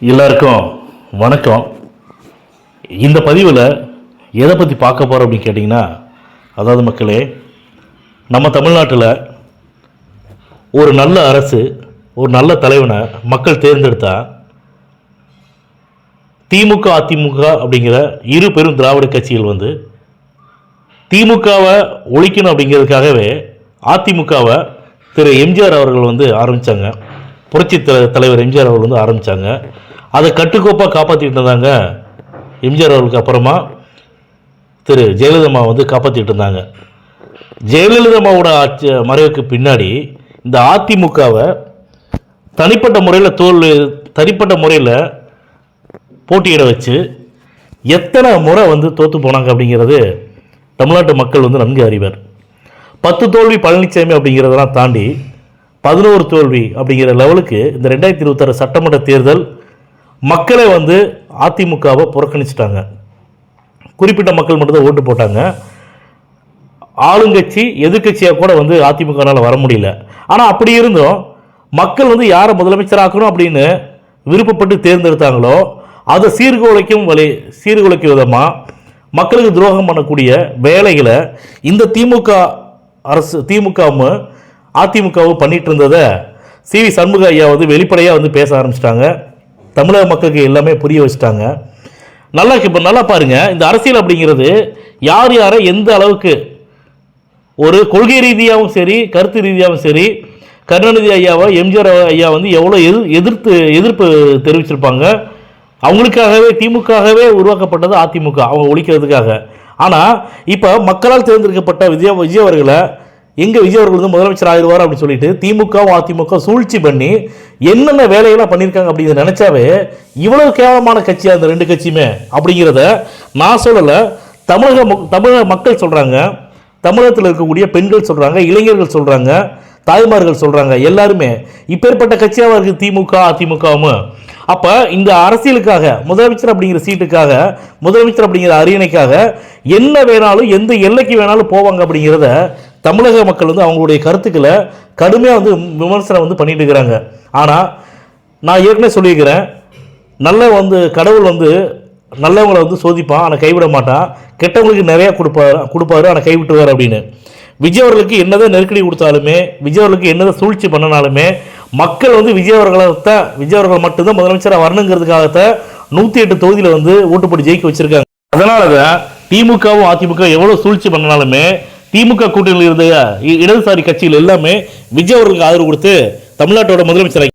எல்லாருக்கும் வணக்கம். இந்த பதிவில் எதை பற்றி பார்க்க போகிறோம் அப்படின்னு கேட்டிங்கன்னா, அதாவது மக்களே, நம்ம தமிழ்நாட்டில் ஒரு நல்ல அரசு, ஒரு நல்ல தலைவனை மக்கள் தேர்ந்தெடுத்தா திமுக அதிமுக அப்படிங்கிற இரு பெரும் திராவிட கட்சிகள் வந்து திமுகவை ஒழிக்கணும் அப்படிங்கிறதுக்காகவே அதிமுகவை திரு எம்ஜிஆர் அவர்கள் வந்து ஆரம்பித்தாங்க. புரட்சி தலைவர் எம்ஜிஆர் அவர்கள் வந்து ஆரம்பித்தாங்க. அதை கட்டுக்கோப்பாக காப்பாற்றிட்டு இருந்தாங்க. எம்ஜிஆர் அவர்களுக்கு அப்புறமா திரு ஜெயலலிதா வந்து காப்பாற்றிட்டு இருந்தாங்க. ஜெயலலிதாவோட மறைவுக்கு பின்னாடி இந்த அதிமுகவை தனிப்பட்ட முறையில் போட்டியிட வச்சு எத்தனை முறை வந்து தோற்று போனாங்க அப்படிங்கிறது தமிழ்நாட்டு மக்கள் வந்து நன்கு அறிவர். 10 தோல்வி பழனிசாமி அப்படிங்கிறதெல்லாம் தாண்டி 11 தோல்வி அப்படிங்கிற லெவலுக்கு இந்த 2026 சட்டமன்ற தேர்தல் மக்களே வந்து அதிமுகவை புறக்கணிச்சிட்டாங்க. குறிப்பிட்ட மக்கள் மட்டும்தான் ஓட்டு போட்டாங்க. ஆளுங்கட்சி எதிர்கட்சியாக கூட வந்து அதிமுகனால் வர முடியல. ஆனால் அப்படி இருந்தும் மக்கள் வந்து யாரை முதலமைச்சராக்கணும் அப்படின்னு விருப்பப்பட்டு தேர்ந்தெடுத்தாங்களோ அதை சீர்குலைக்கும் விதமாக மக்களுக்கு துரோகம் பண்ணக்கூடிய வேலைகளை இந்த திமுகவும் அதிமுகவும் பண்ணிட்டு இருந்ததை சி.வி. சண்முக ஐயா வந்து வெளிப்படையாக வந்து பேச ஆரம்பிச்சிட்டாங்க. தமிழக மக்களுக்கு எல்லாமே புரிய வச்சுட்டாங்க. நல்லா பாருங்கள், இந்த அரசியல் அப்படிங்கிறது யார் யாரை எந்த அளவுக்கு ஒரு கொள்கை ரீதியாகவும் சரி, கருத்து ரீதியாகவும் சரி, கருணாநிதி ஐயாவை எம்ஜிஆர் ஐயா வந்து எவ்வளோ எதிர்ப்பு தெரிவிச்சிருப்பாங்க. அவங்களுக்காகவே திமுகவே உருவாக்கப்பட்டது அதிமுக, அவங்க ஒழிக்கிறதுக்காக. ஆனால் இப்போ மக்களால் தேர்ந்தெடுக்கப்பட்ட விஜய் அவர்களை விஜய் அவர்கள் வந்து முதலமைச்சர் ஆகிடுவார் அப்படின்னு சொல்லிட்டு திமுகவும் அதிமுக சூழ்ச்சி பண்ணி என்னென்ன வேலைகள்லாம் பண்ணியிருக்காங்க அப்படிங்கிறத நினச்சாவே இவ்வளவு கேவலமான கட்சியாக இந்த ரெண்டு கட்சியுமே அப்படிங்கிறத நான் சொல்லலை, தமிழக மக்கள் சொல்கிறாங்க, தமிழகத்தில் இருக்கக்கூடிய பெண்கள் சொல்கிறாங்க, இளைஞர்கள் சொல்கிறாங்க, தாய்மார்கள் சொல்கிறாங்க. எல்லாருமே இப்பேற்பட்ட கட்சியாக இருக்குது திமுக அதிமுகவும். அப்போ இந்த அரசியலுக்காக, முதலமைச்சர் அப்படிங்கிற சீட்டுக்காக, முதலமைச்சர் அப்படிங்கிற அரியணைக்காக என்ன வேணாலும் எந்த எல்லைக்கு வேணாலும் போவாங்க அப்படிங்கிறத தமிழக மக்கள் வந்து அவங்களுடைய கருத்துக்களை கடுமையாக வந்து விமர்சனம் வந்து பண்ணிட்டு இருக்கிறாங்க. ஆனால் நான் ஏற்கனவே சொல்லியிருக்கிறேன், கடவுள் வந்து நல்லவங்களை வந்து சோதிப்பான், ஆனால் கைவிட மாட்டான். கெட்டவங்களுக்கு நிறையா கொடுப்பாரு, ஆனால் கைவிட்டுவார் அப்படின்னு. விஜய் அவர்களுக்கு என்னதான் நெருக்கடி கொடுத்தாலுமே, விஜய் அவர்களுக்கு என்னதான் சூழ்ச்சி பண்ணினாலுமே மக்கள் வந்து விஜய் அவர்கள் மட்டும்தான் முதலமைச்சராக வரணுங்கிறதுக்காகத்தான் 108 தொகுதியில் வந்து ஓட்டு போட்டு ஜெயிக்க வச்சிருக்காங்க. அதனால தான் திமுகவும் அதிமுக எவ்வளோ சூழ்ச்சி பண்ணினாலுமே திமுக கூட்டணியில் இருந்த இடதுசாரி கட்சிகள் எல்லாமே விஜய் அவர்களுக்கு ஆதரவு கொடுத்து தமிழ்நாட்டோட முதலமைச்சர்